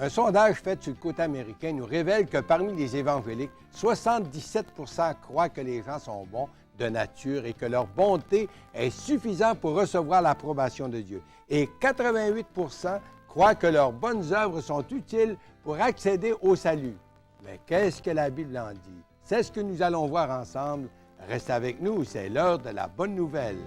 Un sondage fait sur le côté américain nous révèle que parmi les évangéliques, 77 croient que les gens sont bons de nature et que leur bonté est suffisante pour recevoir l'approbation de Dieu. Et 88 croient que leurs bonnes œuvres sont utiles pour accéder au salut. Mais qu'est-ce que la Bible en dit? C'est ce que nous allons voir ensemble. Reste avec nous, c'est l'heure de la bonne nouvelle.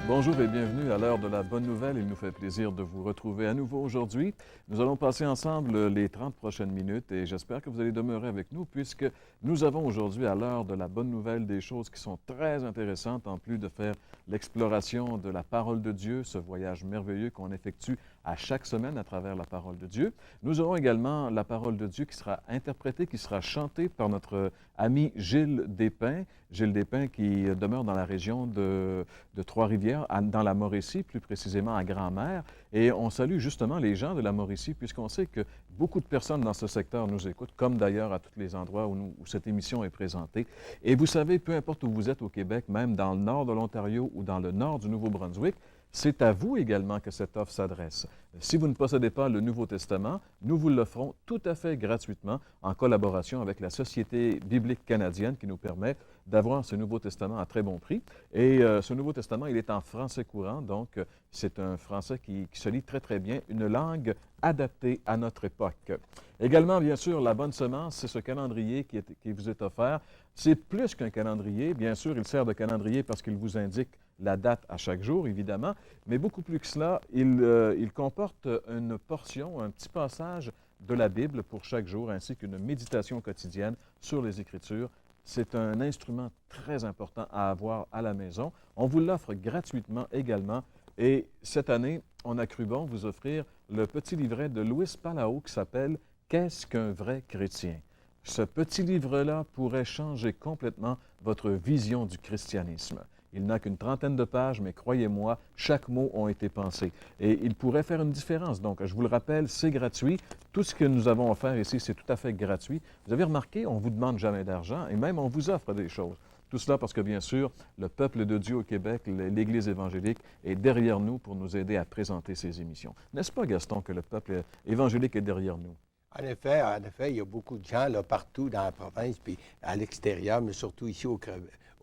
Bonjour et bienvenue à l'heure de la bonne nouvelle. Il nous fait plaisir de vous retrouver à nouveau aujourd'hui. Nous allons passer ensemble les 30 prochaines minutes et j'espère que vous allez demeurer avec nous puisque nous avons aujourd'hui à l'heure de la bonne nouvelle des choses qui sont très intéressantes en plus de faire l'exploration de la parole de Dieu, ce voyage merveilleux qu'on effectue à chaque semaine à travers la parole de Dieu. Nous aurons également la parole de Dieu qui sera interprétée, qui sera chantée par notre ami Gilles Despins. Gilles Despins qui demeure dans la région de Trois-Rivières, dans la Mauricie, plus précisément à Grand-Mère. Et on salue justement les gens de la Mauricie, puisqu'on sait que beaucoup de personnes dans ce secteur nous écoutent, comme d'ailleurs à tous les endroits où cette émission est présentée. Et vous savez, peu importe où vous êtes au Québec, même dans le nord de l'Ontario ou dans le nord du Nouveau-Brunswick, c'est à vous également que cette offre s'adresse. Si vous ne possédez pas le Nouveau Testament, nous vous l'offrons tout à fait gratuitement en collaboration avec la Société biblique canadienne qui nous permet d'avoir ce Nouveau Testament à très bon prix. Et ce Nouveau Testament, il est en français courant, donc c'est un français qui se lit très, très bien, une langue adaptée à notre époque. Également, bien sûr, la bonne semence, c'est ce calendrier qui vous est offert. C'est plus qu'un calendrier. Bien sûr, il sert de calendrier parce qu'il vous indique la date à chaque jour, évidemment, mais beaucoup plus que cela, il comporte une portion, un petit passage de la Bible pour chaque jour, ainsi qu'une méditation quotidienne sur les Écritures. C'est un instrument très important à avoir à la maison. On vous l'offre gratuitement également. Et cette année, on a cru bon vous offrir le petit livret de Luis Palao qui s'appelle « Qu'est-ce qu'un vrai chrétien ?» Ce petit livre-là pourrait changer complètement votre vision du christianisme. Il n'a qu'une trentaine de pages, mais croyez-moi, chaque mot a été pensé. Et il pourrait faire une différence. Donc, je vous le rappelle, c'est gratuit. Tout ce que nous avons offert ici, c'est tout à fait gratuit. Vous avez remarqué, on ne vous demande jamais d'argent et même on vous offre des choses. Tout cela parce que, bien sûr, le peuple de Dieu au Québec, l'Église évangélique, est derrière nous pour nous aider à présenter ces émissions. N'est-ce pas, Gaston, que le peuple évangélique est derrière nous? En effet, il y a beaucoup de gens là, partout dans la province, puis à l'extérieur, mais surtout ici au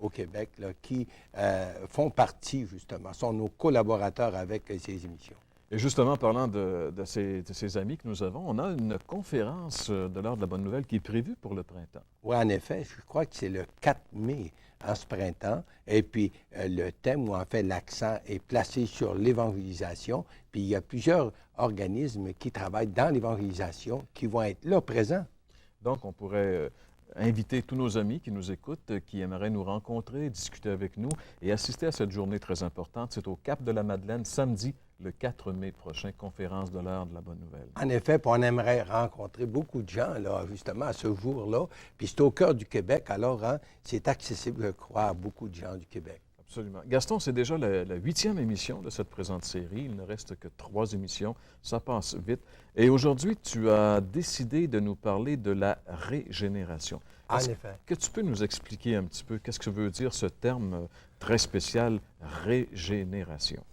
Québec, là, qui font partie, justement, sont nos collaborateurs avec ces émissions. Et justement, parlant de ces amis que nous avons, on a une conférence de l'Heure de la Bonne Nouvelle qui est prévue pour le printemps. Oui, en effet, je crois que c'est le 4 mai en ce printemps. Et puis, le thème, ou en fait l'accent, est placé sur l'évangélisation. Puis, il y a plusieurs organismes qui travaillent dans l'évangélisation qui vont être là, présents. Donc, on pourrait inviter tous nos amis qui nous écoutent, qui aimeraient nous rencontrer, discuter avec nous et assister à cette journée très importante. C'est au Cap de la Madeleine, samedi, le 4 mai prochain, conférence de l'Heure de la Bonne Nouvelle. En effet, puis on aimerait rencontrer beaucoup de gens, là, justement, à ce jour-là. Puis c'est au cœur du Québec, alors c'est accessible, je crois, à beaucoup de gens du Québec. Absolument. Gaston, c'est déjà la 8e émission de cette présente série. Il ne reste que 3 émissions. Ça passe vite. Et aujourd'hui, tu as décidé de nous parler de la régénération. En effet. Que tu peux nous expliquer un petit peu qu'est-ce que veut dire ce terme très spécial, régénération?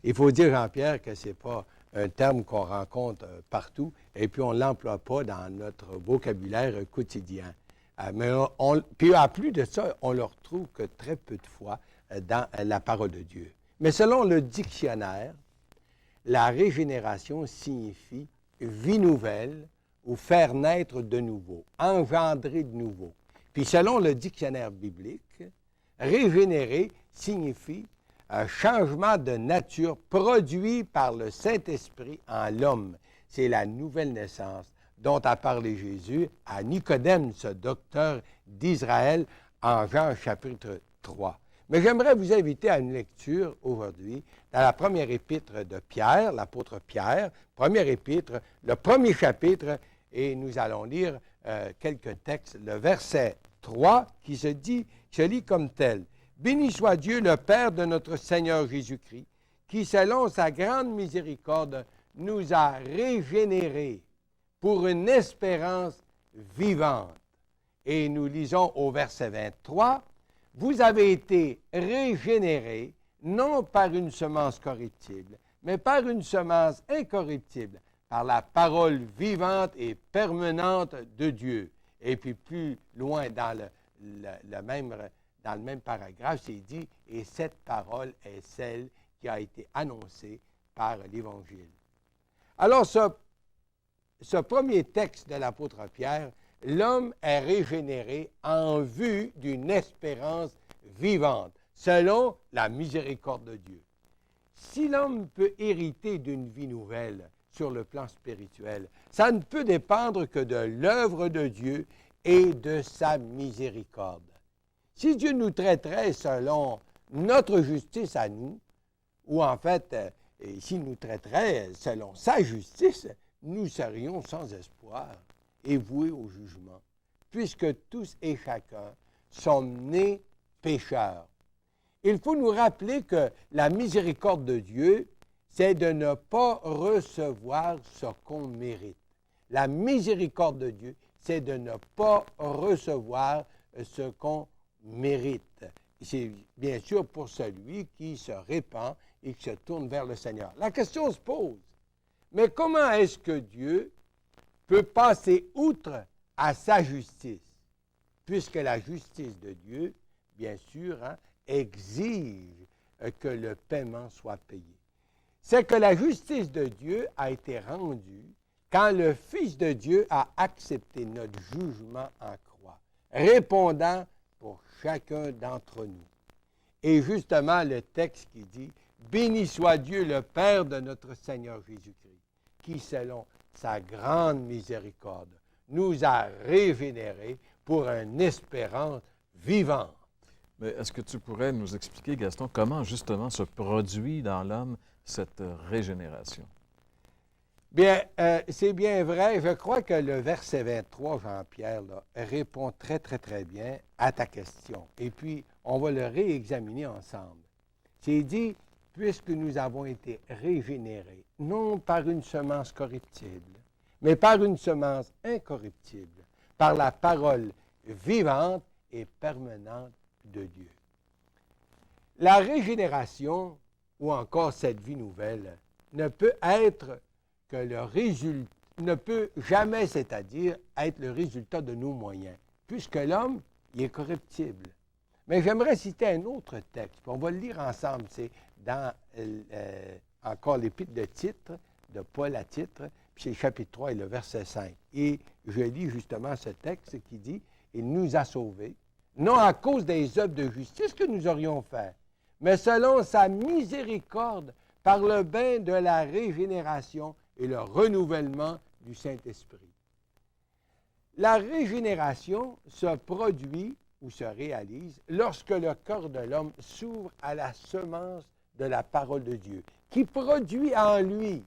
Il faut dire, Jean-Pierre, que ce n'est pas un terme qu'on rencontre partout et puis on ne l'emploie pas dans notre vocabulaire quotidien. Mais puis en plus de ça, on le retrouve que très peu de fois dans la parole de Dieu. Mais selon le dictionnaire, la régénération signifie vie nouvelle ou faire naître de nouveau, engendrer de nouveau. Puis selon le dictionnaire biblique, régénérer signifie un changement de nature produit par le Saint-Esprit en l'homme. C'est la nouvelle naissance dont a parlé Jésus à Nicodème, ce docteur d'Israël, en Jean chapitre 3. Mais j'aimerais vous inviter à une lecture aujourd'hui dans la première épître de Pierre, l'apôtre Pierre, première épître, le premier chapitre, et nous allons lire quelques textes. Le verset 3 qui se lit comme tel. Béni soit Dieu, le Père de notre Seigneur Jésus-Christ, qui, selon sa grande miséricorde, nous a régénérés pour une espérance vivante. Et nous lisons au verset 23, « Vous avez été régénérés, non par une semence corruptible, mais par une semence incorruptible, par la parole vivante et permanente de Dieu. » Et puis plus loin dans le même paragraphe, c'est dit, « Et cette parole est celle qui a été annoncée par l'Évangile. » Alors, ce premier texte de l'apôtre Pierre, l'homme est régénéré en vue d'une espérance vivante, selon la miséricorde de Dieu. Si l'homme peut hériter d'une vie nouvelle sur le plan spirituel, ça ne peut dépendre que de l'œuvre de Dieu et de sa miséricorde. Si Dieu nous traiterait selon notre justice à nous, ou en fait, s'il nous traiterait selon sa justice, nous serions sans espoir et voués au jugement, puisque tous et chacun sommes nés pécheurs. Il faut nous rappeler que la miséricorde de Dieu, c'est de ne pas recevoir ce qu'on mérite. La miséricorde de Dieu, c'est de ne pas recevoir ce qu'on mérite. C'est bien sûr pour celui qui se répand et qui se tourne vers le Seigneur. La question se pose, mais comment est-ce que Dieu peut passer outre à sa justice, puisque la justice de Dieu, bien sûr, exige que le paiement soit payé. C'est que la justice de Dieu a été rendue quand le Fils de Dieu a accepté notre jugement en croix, répondant pour chacun d'entre nous. Et justement, le texte qui dit « Béni soit Dieu, le Père de notre Seigneur Jésus-Christ, qui, selon sa grande miséricorde, nous a régénérés pour une espérance vivante. » Mais est-ce que tu pourrais nous expliquer, Gaston, comment justement se produit dans l'homme cette régénération? Bien, c'est bien vrai. Je crois que le verset 23, Jean-Pierre, là, répond très, très, très bien à ta question. Et puis, on va le réexaminer ensemble. C'est dit, puisque nous avons été régénérés, non par une semence corruptible, mais par une semence incorruptible, par la parole vivante et permanente de Dieu. La régénération, ou encore cette vie nouvelle, ne peut être que le résultat, ne peut jamais, c'est-à-dire, être le résultat de nos moyens, puisque l'homme, il est corruptible. Mais j'aimerais citer un autre texte, on va le lire ensemble, c'est dans encore l'épître de Titre, de Paul à Titre, puis c'est le chapitre 3 et le verset 5. Et je lis justement ce texte qui dit, « Il nous a sauvés, non à cause des œuvres de justice que nous aurions fait, mais selon sa miséricorde, par le bain de la régénération et le renouvellement du Saint-Esprit. » La régénération se produit ou se réalise lorsque le corps de l'homme s'ouvre à la semence de la parole de Dieu, qui produit en lui,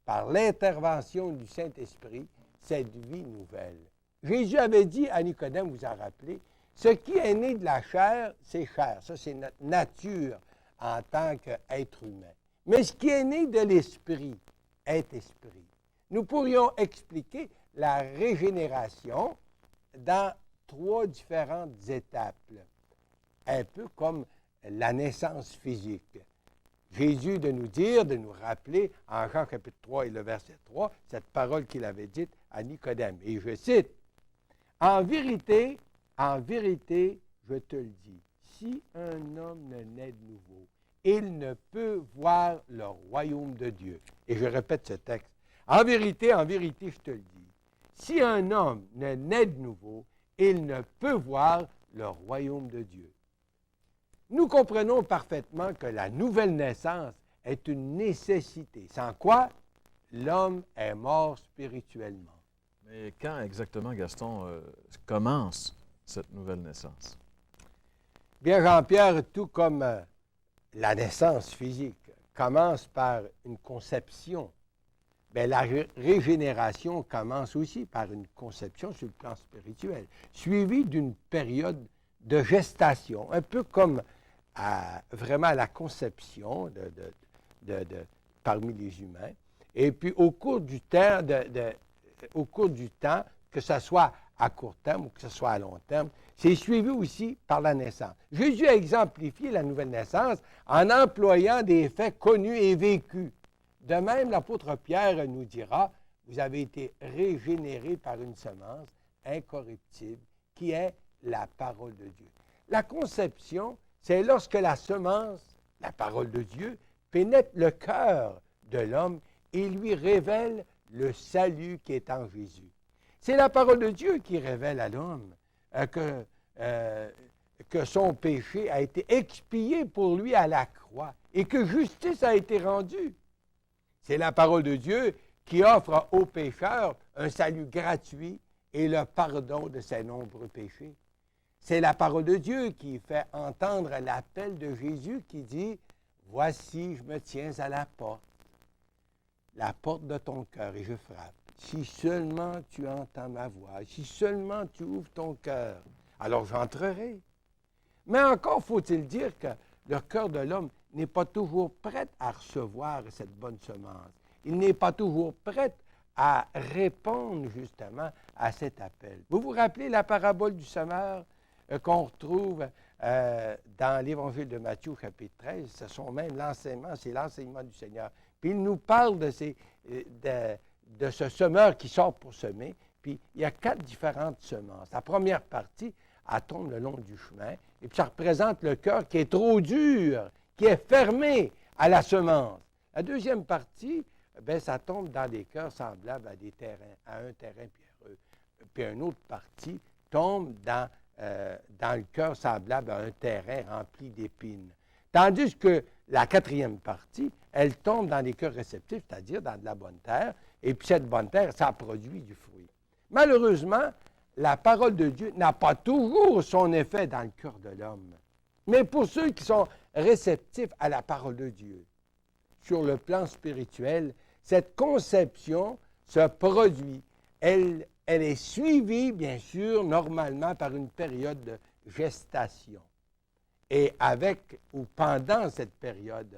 par l'intervention du Saint-Esprit, cette vie nouvelle. Jésus avait dit à Nicodème, vous en rappelez, ce qui est né de la chair, c'est chair. Ça, c'est notre nature en tant qu'être humain. Mais ce qui est né de l'Esprit est esprit. Nous pourrions expliquer la régénération dans 3 différentes étapes, un peu comme la naissance physique. Jésus de nous dire, de nous rappeler, en Jean chapitre 3 et le verset 3, cette parole qu'il avait dite à Nicodème. Et je cite, « En vérité, je te le dis, si un homme ne naît de nouveau, il ne peut voir le royaume de Dieu. » Et je répète ce texte. « En vérité, je te le dis, si un homme ne naît de nouveau, il ne peut voir le royaume de Dieu. » Nous comprenons parfaitement que la nouvelle naissance est une nécessité, sans quoi l'homme est mort spirituellement. Mais quand exactement, Gaston, commence cette nouvelle naissance? Bien, Jean-Pierre, tout comme la naissance physique commence par une conception, bien, la régénération commence aussi par une conception sur le plan spirituel, suivie d'une période de gestation, un peu comme vraiment à la conception parmi les humains. Et puis, au cours du temps, que ce soit à court terme ou que ce soit à long terme, c'est suivi aussi par la naissance. Jésus a exemplifié la nouvelle naissance en employant des faits connus et vécus. De même, l'apôtre Pierre nous dira, « Vous avez été régénérés par une semence incorruptible qui est la parole de Dieu. » La conception, c'est lorsque la semence, la parole de Dieu, pénètre le cœur de l'homme et lui révèle le salut qui est en Jésus. C'est la parole de Dieu qui révèle à l'homme que son péché a été expié pour lui à la croix et que justice a été rendue. C'est la parole de Dieu qui offre aux pécheurs un salut gratuit et le pardon de ses nombreux péchés. C'est la parole de Dieu qui fait entendre l'appel de Jésus qui dit « Voici, je me tiens à la porte de ton cœur et je frappe. Si seulement tu entends ma voix, si seulement tu ouvres ton cœur, alors j'entrerai. » Mais encore faut-il dire que le cœur de l'homme n'est pas toujours prêt à recevoir cette bonne semence. Il n'est pas toujours prêt à répondre justement à cet appel. Vous vous rappelez la parabole du semeur qu'on retrouve dans l'Évangile de Matthieu, chapitre 13. Ce sont même l'enseignement, c'est l'enseignement du Seigneur. Puis il nous parle de ce semeur qui sort pour semer. Puis il y a 4 différentes semences. La première partie, elle tombe le long du chemin. Et puis ça représente le cœur qui est trop dur, qui est fermé à la semence. La deuxième partie, bien, ça tombe dans des cœurs semblables à un terrain pierreux. Puis une autre partie tombe dans le cœur semblable à un terrain rempli d'épines. Tandis que la quatrième partie, elle tombe dans des cœurs réceptifs, c'est-à-dire dans de la bonne terre, et puis cette bonne terre, ça produit du fruit. Malheureusement, la parole de Dieu n'a pas toujours son effet dans le cœur de l'homme. Mais pour ceux qui sont réceptifs à la parole de Dieu, sur le plan spirituel, cette conception se produit. Elle est suivie, bien sûr, normalement par une période de gestation. Et avec ou pendant cette période,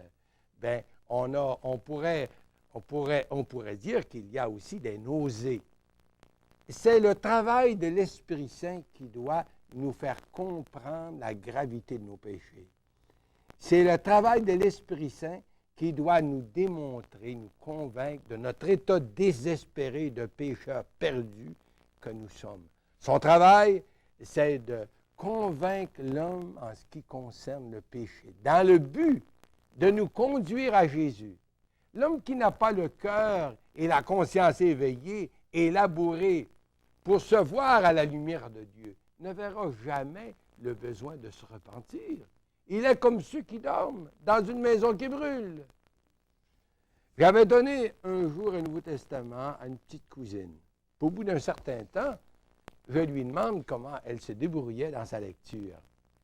bien, on pourrait dire qu'il y a aussi des nausées. C'est le travail de l'Esprit Saint qui doit nous faire comprendre la gravité de nos péchés. C'est le travail de l'Esprit Saint qui doit nous démontrer, nous convaincre de notre état désespéré de pécheurs perdus que nous sommes. Son travail, c'est de convaincre l'homme en ce qui concerne le péché, dans le but de nous conduire à Jésus. L'homme qui n'a pas le cœur et la conscience éveillée et labourée pour se voir à la lumière de Dieu ne verra jamais le besoin de se repentir. Il est comme ceux qui dorment dans une maison qui brûle. J'avais donné un jour un Nouveau Testament à une petite cousine. Au bout d'un certain temps, je lui demande comment elle se débrouillait dans sa lecture.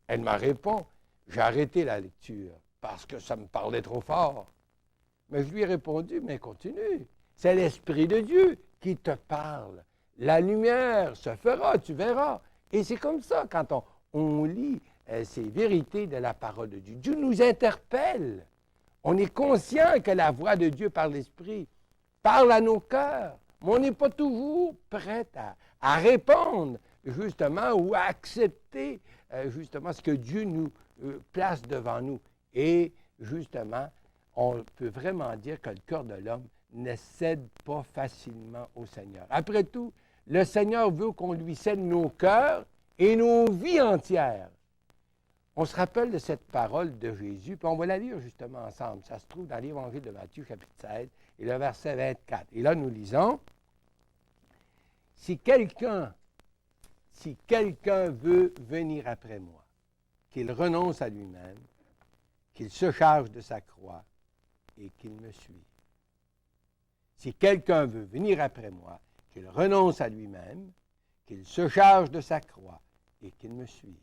Elle me répond, j'ai arrêté la lecture parce que ça me parlait trop fort. Mais je lui ai répondu, mais continue. C'est l'Esprit de Dieu qui te parle. La lumière se fera, tu verras. Et c'est comme ça quand on lit ces vérités de la parole de Dieu. Dieu nous interpelle. On est conscient que la voix de Dieu par l'Esprit parle à nos cœurs, mais on n'est pas toujours prêt à répondre, justement, ou à accepter, justement, ce que Dieu nous place devant nous. Et, justement, on peut vraiment dire que le cœur de l'homme ne cède pas facilement au Seigneur. Après tout, le Seigneur veut qu'on lui cède nos cœurs et nos vies entières. On se rappelle de cette parole de Jésus, puis on va la lire justement ensemble. Ça se trouve dans l'Évangile de Matthieu, chapitre 16, et le verset 24. Et là, nous lisons, « Si quelqu'un veut venir après moi, qu'il renonce à lui-même, qu'il se charge de sa croix et qu'il me suive. Si quelqu'un veut venir après moi, qu'il renonce à lui-même, qu'il se charge de sa croix et qu'il me suive. »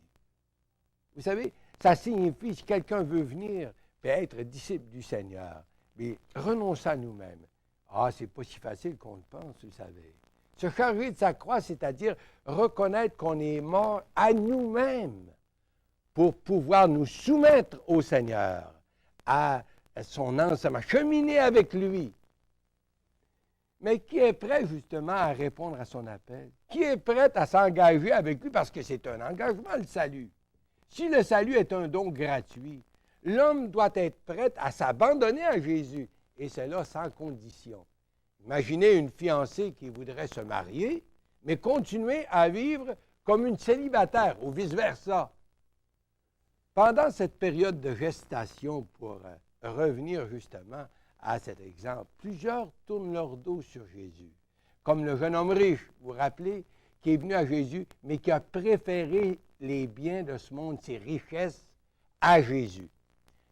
Vous savez, ça signifie, si quelqu'un veut venir et être disciple du Seigneur, mais renoncer à nous-mêmes. Ah, c'est pas si facile qu'on le pense, vous savez. Se charger de sa croix, c'est-à-dire reconnaître qu'on est mort à nous-mêmes pour pouvoir nous soumettre au Seigneur, à son enseignement, cheminer avec lui. Mais qui est prêt justement à répondre à son appel? Qui est prêt à s'engager avec lui parce que c'est un engagement, le salut? Si le salut est un don gratuit, l'homme doit être prêt à s'abandonner à Jésus, et c'est là sans condition. Imaginez une fiancée qui voudrait se marier, mais continuer à vivre comme une célibataire, ou vice-versa. Pendant cette période de gestation, pour revenir justement à cet exemple, plusieurs tournent leur dos sur Jésus, comme le jeune homme riche, vous vous rappelez, qui est venu à Jésus, mais qui a préféré les biens de ce monde, ses richesses, à Jésus.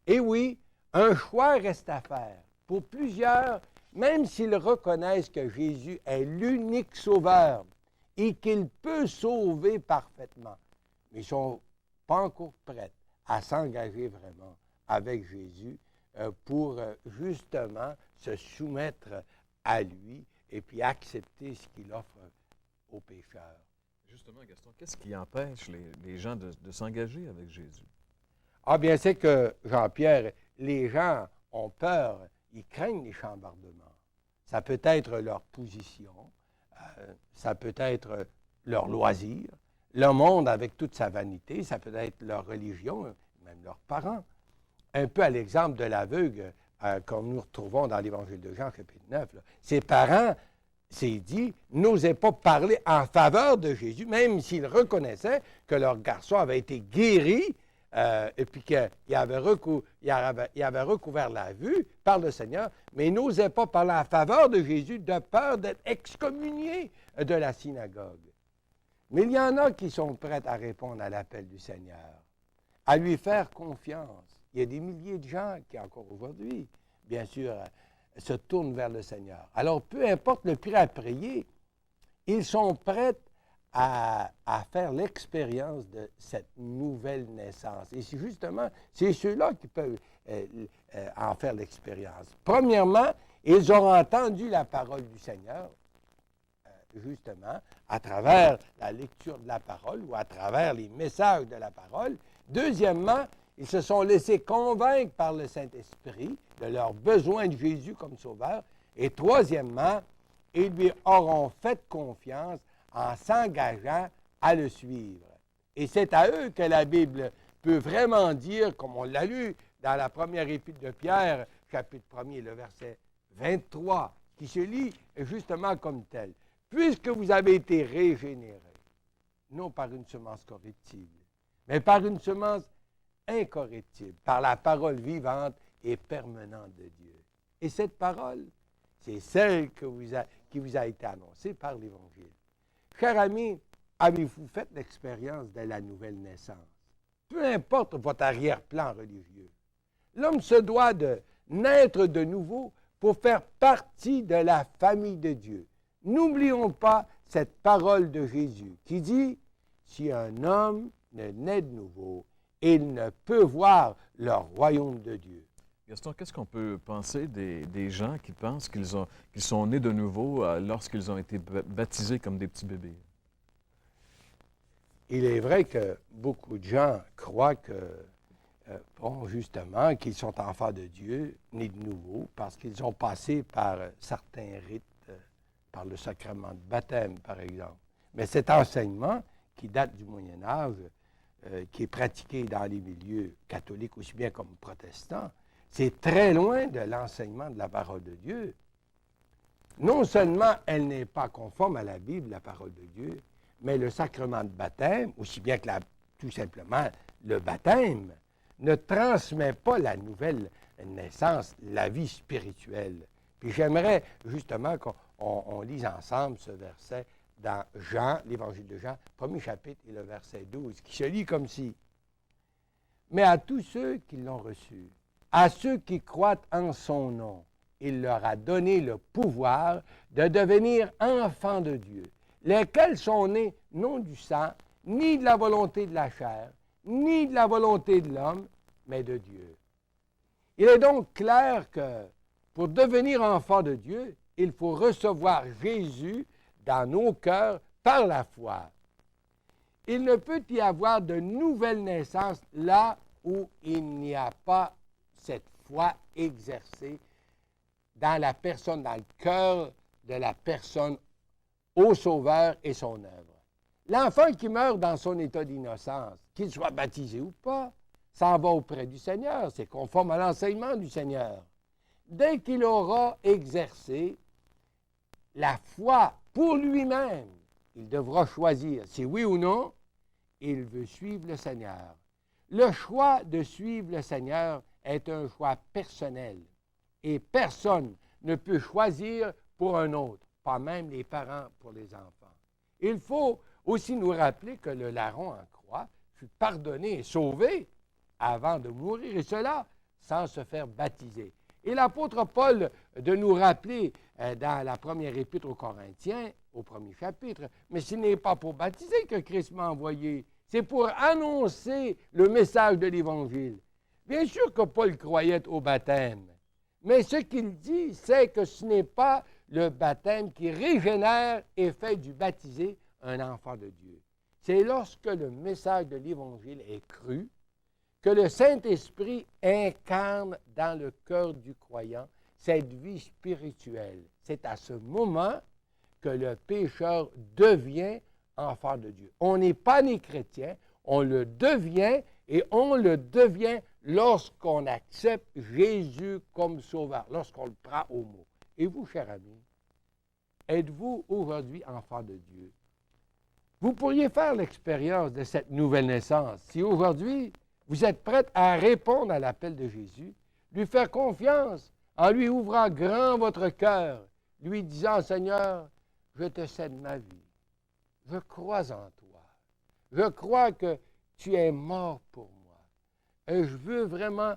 Et oui, un choix reste à faire. Pour plusieurs, même s'ils reconnaissent que Jésus est l'unique sauveur et qu'il peut sauver parfaitement, mais ils ne sont pas encore prêts à s'engager vraiment avec Jésus pour justement se soumettre à lui et puis accepter ce qu'il offre aux pécheurs. Justement, Gaston, qu'est-ce qui empêche les gens de s'engager avec Jésus? Ah bien, c'est que, Jean-Pierre, les gens ont peur, ils craignent les chambardements. Ça peut être leur position, ça peut être leur loisir, le monde avec toute sa vanité, ça peut être leur religion, même leurs parents. Un peu à l'exemple de l'aveugle que nous retrouvons dans l'Évangile de Jean, chapitre 9. Là. Ses parents, c'est dit, n'osaient pas parler en faveur de Jésus, même s'ils reconnaissaient que leur garçon avait été guéri et puis qu'il avait recouvert la vue par le Seigneur, mais ils n'osaient pas parler en faveur de Jésus de peur d'être excommuniés de la synagogue. Mais il y en a qui sont prêts à répondre à l'appel du Seigneur, à lui faire confiance. Il y a des milliers de gens qui, encore aujourd'hui, bien sûr, se tournent vers le Seigneur. Alors, peu importe le prix à payer, ils sont prêts à faire l'expérience de cette nouvelle naissance. Et c'est justement, c'est ceux-là qui peuvent en faire l'expérience. Premièrement, ils ont entendu la parole du Seigneur, justement, à travers la lecture de la parole ou à travers les messages de la parole. Deuxièmement, ils se sont laissés convaincre par le Saint-Esprit de leur besoin de Jésus comme sauveur. Et troisièmement, ils lui auront fait confiance en s'engageant à le suivre. Et c'est à eux que la Bible peut vraiment dire, comme on l'a lu dans la première épître de Pierre, chapitre 1er, le verset 23, qui se lit justement comme tel. « Puisque vous avez été régénérés, non par une semence corruptible, mais par une semence incorruptible, par la parole vivante et permanente de Dieu. » Et cette parole, c'est celle qui vous a été annoncée par l'Évangile. Chers amis, avez-vous fait l'expérience de la nouvelle naissance? Peu importe votre arrière-plan religieux, l'homme se doit de naître de nouveau pour faire partie de la famille de Dieu. N'oublions pas cette parole de Jésus qui dit « Si un homme ne naît de nouveau, il ne peut voir le royaume de Dieu. » Gaston, qu'est-ce qu'on peut penser des gens qui pensent qu'ils sont nés de nouveau lorsqu'ils ont été baptisés comme des petits bébés? Il est vrai que beaucoup de gens croient que, justement, qu'ils sont enfants de Dieu, nés de nouveau, parce qu'ils ont passé par certains rites, par le sacrement de baptême, par exemple. Mais cet enseignement, qui date du Moyen Âge, qui est pratiqué dans les milieux catholiques aussi bien comme protestants, c'est très loin de l'enseignement de la parole de Dieu. Non seulement elle n'est pas conforme à la Bible, la parole de Dieu, mais le sacrement de baptême, aussi bien que tout simplement le baptême, ne transmet pas la nouvelle naissance, la vie spirituelle. Puis j'aimerais justement qu'on lise ensemble ce verset dans Jean, l'Évangile de Jean, premier chapitre et le verset 12, qui se lit comme ci. « Mais à tous ceux qui l'ont reçu, à ceux qui croient en son nom, il leur a donné le pouvoir de devenir enfants de Dieu, lesquels sont nés non du sang, ni de la volonté de la chair, ni de la volonté de l'homme, mais de Dieu. » Il est donc clair que pour devenir enfant de Dieu, il faut recevoir Jésus dans nos cœurs par la foi. Il ne peut y avoir de nouvelle naissance là où il n'y a pas cette foi exercée dans la personne, dans le cœur de la personne au Sauveur et son œuvre. L'enfant qui meurt dans son état d'innocence, qu'il soit baptisé ou pas, s'en va auprès du Seigneur, c'est conforme à l'enseignement du Seigneur. Dès qu'il aura exercé la foi pour lui-même, il devra choisir si oui ou non il veut suivre le Seigneur. Le choix de suivre le Seigneur est un choix personnel et personne ne peut choisir pour un autre, pas même les parents pour les enfants. Il faut aussi nous rappeler que le larron en croix fut pardonné et sauvé avant de mourir, et cela sans se faire baptiser. Et l'apôtre Paul de nous rappeler dans la première épître aux Corinthiens, au premier chapitre, mais ce n'est pas pour baptiser que Christ m'a envoyé, c'est pour annoncer le message de l'Évangile. Bien sûr que Paul croyait au baptême, mais ce qu'il dit, c'est que ce n'est pas le baptême qui régénère et fait du baptisé un enfant de Dieu. C'est lorsque le message de l'Évangile est cru, que le Saint-Esprit incarne dans le cœur du croyant cette vie spirituelle. C'est à ce moment que le pécheur devient enfant de Dieu. On n'est pas né chrétien, on le devient, et on le devient lorsqu'on accepte Jésus comme sauveur, lorsqu'on le prend au mot. Et vous, chers amis, êtes-vous aujourd'hui enfant de Dieu? Vous pourriez faire l'expérience de cette nouvelle naissance si aujourd'hui vous êtes prête à répondre à l'appel de Jésus, lui faire confiance en lui ouvrant grand votre cœur, lui disant, Seigneur, je te cède ma vie. Je crois en toi. Je crois que tu es mort pour moi. Et je veux vraiment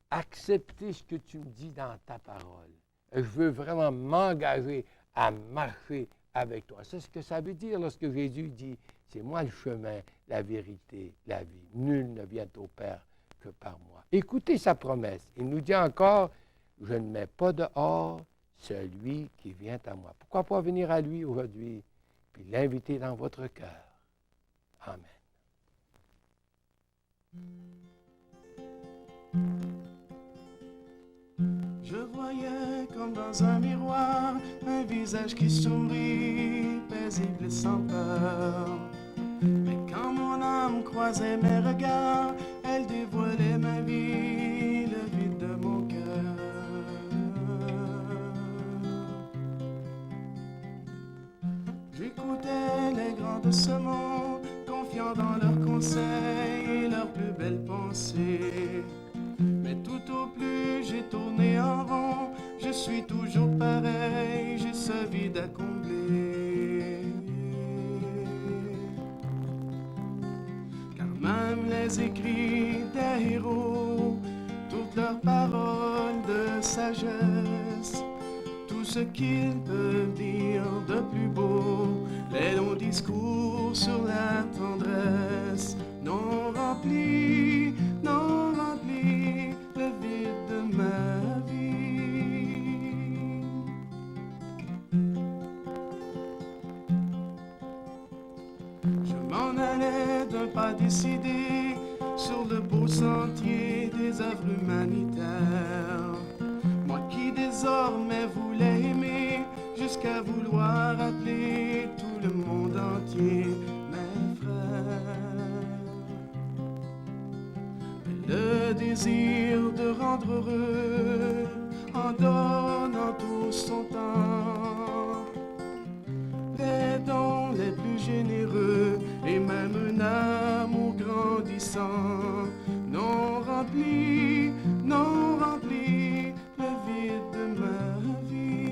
accepter ce que tu me dis dans ta parole. Et je veux vraiment m'engager à marcher avec toi. C'est ce que ça veut dire lorsque Jésus dit, c'est moi le chemin, la vérité, la vie. Nul ne vient au Père que par moi. Écoutez sa promesse. Il nous dit encore, je ne mets pas dehors celui qui vient à moi. Pourquoi pas venir à lui aujourd'hui, puis l'inviter dans votre cœur. Amen. Je voyais comme dans un miroir un visage qui sourit, paisible et sans peur. Mais quand mon âme croisait mes regards, elle dévoilait ma vie, le vide de mon cœur. J'écoutais les grands de ce monde, confiant dans leurs conseils et leurs plus belles pensées. Mais tout au plus j'ai tourné en rond, je suis toujours pareil, j'ai ce vide à combler. Car même les écrits des héros, toutes leurs paroles de sagesse, tout ce qu'ils peuvent dire de plus beau, les longs discours sur la tendresse, n'ont rempli le vide de ma vie. Je m'en allais d'un pas décidé sur le beau sentier des œuvres humanitaires. Moi qui désormais voulais aimer jusqu'à vouloir appeler tout le monde entier mes frères. Mais le désir de rendre heureux en donnant tout son temps, les dons les plus généreux et même un amour grandissant n'ont rempli le vide de ma vie.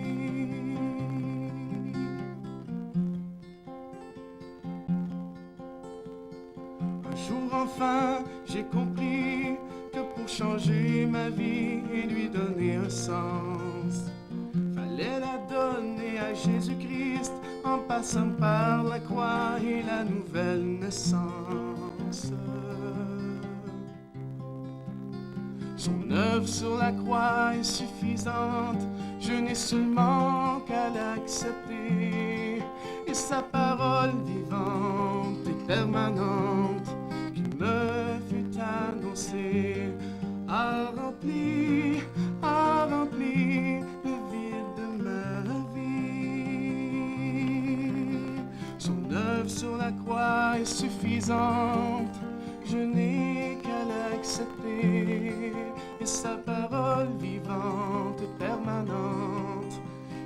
Un jour enfin j'ai compris que pour changer ma vie et lui donner un sens, fallait la donner à Jésus-Christ en passant par la croix et la nouvelle naissance. Son œuvre sur la croix est suffisante, je n'ai seulement qu'à l'accepter, et sa parole vivante est permanente qui me fut annoncée a rempli le vide de ma vie. Son œuvre sur la croix est suffisante, je n'ai qu'à l'accepter, et sa parole vivante et permanente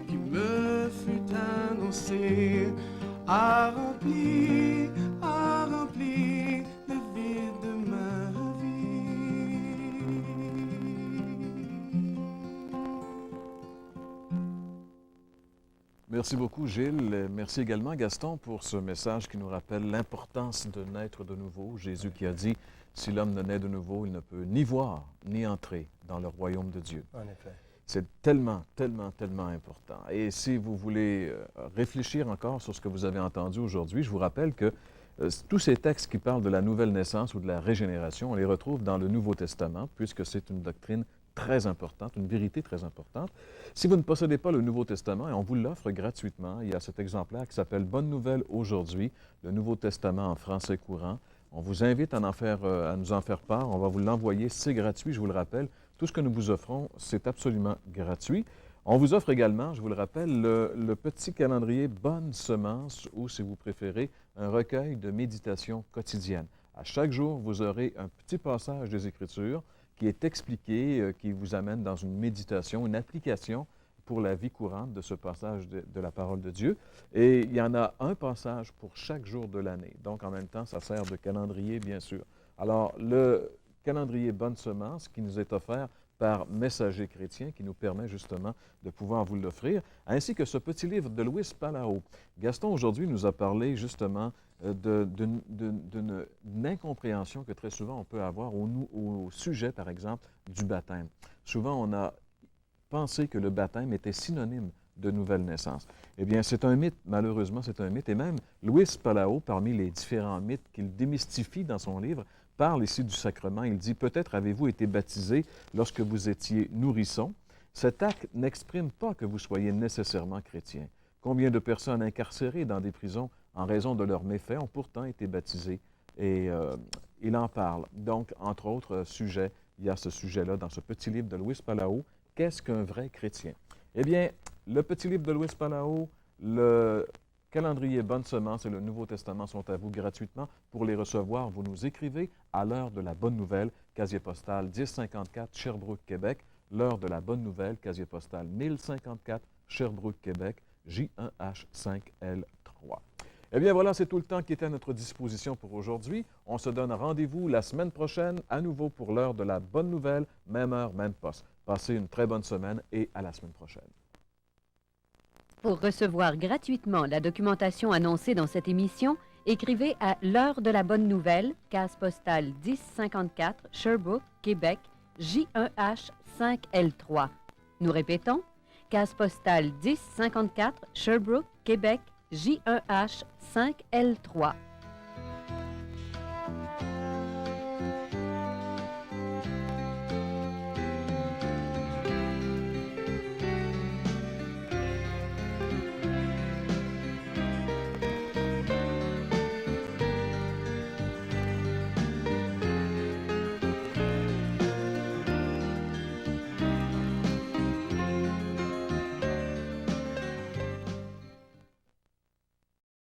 qui me fut annoncée a rempli le vide de ma vie. Merci beaucoup, Gilles. Merci également, Gaston, pour ce message qui nous rappelle l'importance de naître de nouveau. Jésus qui a dit, si l'homme ne naît de nouveau, il ne peut ni voir ni entrer dans le royaume de Dieu. En effet. C'est tellement, tellement, tellement important. Et si vous voulez réfléchir encore sur ce que vous avez entendu aujourd'hui, je vous rappelle que tous ces textes qui parlent de la nouvelle naissance ou de la régénération, on les retrouve dans le Nouveau Testament, puisque c'est une doctrine très importante, une vérité très importante. Si vous ne possédez pas le Nouveau Testament, et on vous l'offre gratuitement, il y a cet exemplaire qui s'appelle « Bonne nouvelle aujourd'hui », le Nouveau Testament en français courant. On vous invite à nous en faire part, on va vous l'envoyer, c'est gratuit, je vous le rappelle. Tout ce que nous vous offrons, c'est absolument gratuit. On vous offre également, je vous le rappelle, le petit calendrier Bonne Semence, ou si vous préférez, un recueil de méditation quotidienne. À chaque jour, vous aurez un petit passage des Écritures qui est expliqué, qui vous amène dans une méditation, une application pour la vie courante de ce passage de la parole de Dieu. Et il y en a un passage pour chaque jour de l'année. Donc, en même temps, ça sert de calendrier, bien sûr. Alors, le calendrier Bonne Semence qui nous est offert par Messager chrétien, qui nous permet justement de pouvoir vous l'offrir, ainsi que ce petit livre de Luis Palau. Gaston, aujourd'hui, nous a parlé justement d'une incompréhension que très souvent on peut avoir au sujet, par exemple, du baptême. Souvent, on a pensé que le baptême était synonyme de nouvelle naissance. Eh bien, c'est un mythe, malheureusement, c'est un mythe. Et même Luis Palau, parmi les différents mythes qu'il démystifie dans son livre, parle ici du sacrement. Il dit « Peut-être avez-vous été baptisé lorsque vous étiez nourrisson. Cet acte n'exprime pas que vous soyez nécessairement chrétien. Combien de personnes incarcérées dans des prisons en raison de leurs méfaits ont pourtant été baptisées? » Et il en parle. Donc, entre autres sujets, il y a ce sujet-là dans ce petit livre de Luis Palau. Qu'est-ce qu'un vrai chrétien? Eh bien, le petit livre de Luis Palau, le calendrier Bonne Semence et le Nouveau Testament sont à vous gratuitement. Pour les recevoir, vous nous écrivez à l'heure de la Bonne Nouvelle, casier postal 1054 Sherbrooke, Québec. L'heure de la Bonne Nouvelle, casier postal 1054 Sherbrooke, Québec, J1H5L3. Eh bien voilà, c'est tout le temps qui était à notre disposition pour aujourd'hui. On se donne rendez-vous la semaine prochaine, à nouveau pour l'heure de la Bonne Nouvelle, même heure, même poste. Passez une très bonne semaine et à la semaine prochaine. Pour recevoir gratuitement la documentation annoncée dans cette émission, écrivez à l'heure de la Bonne Nouvelle, case postale 1054, Sherbrooke, Québec, J1H5L3. Nous répétons, case postale 1054, Sherbrooke, Québec, J1H5L3.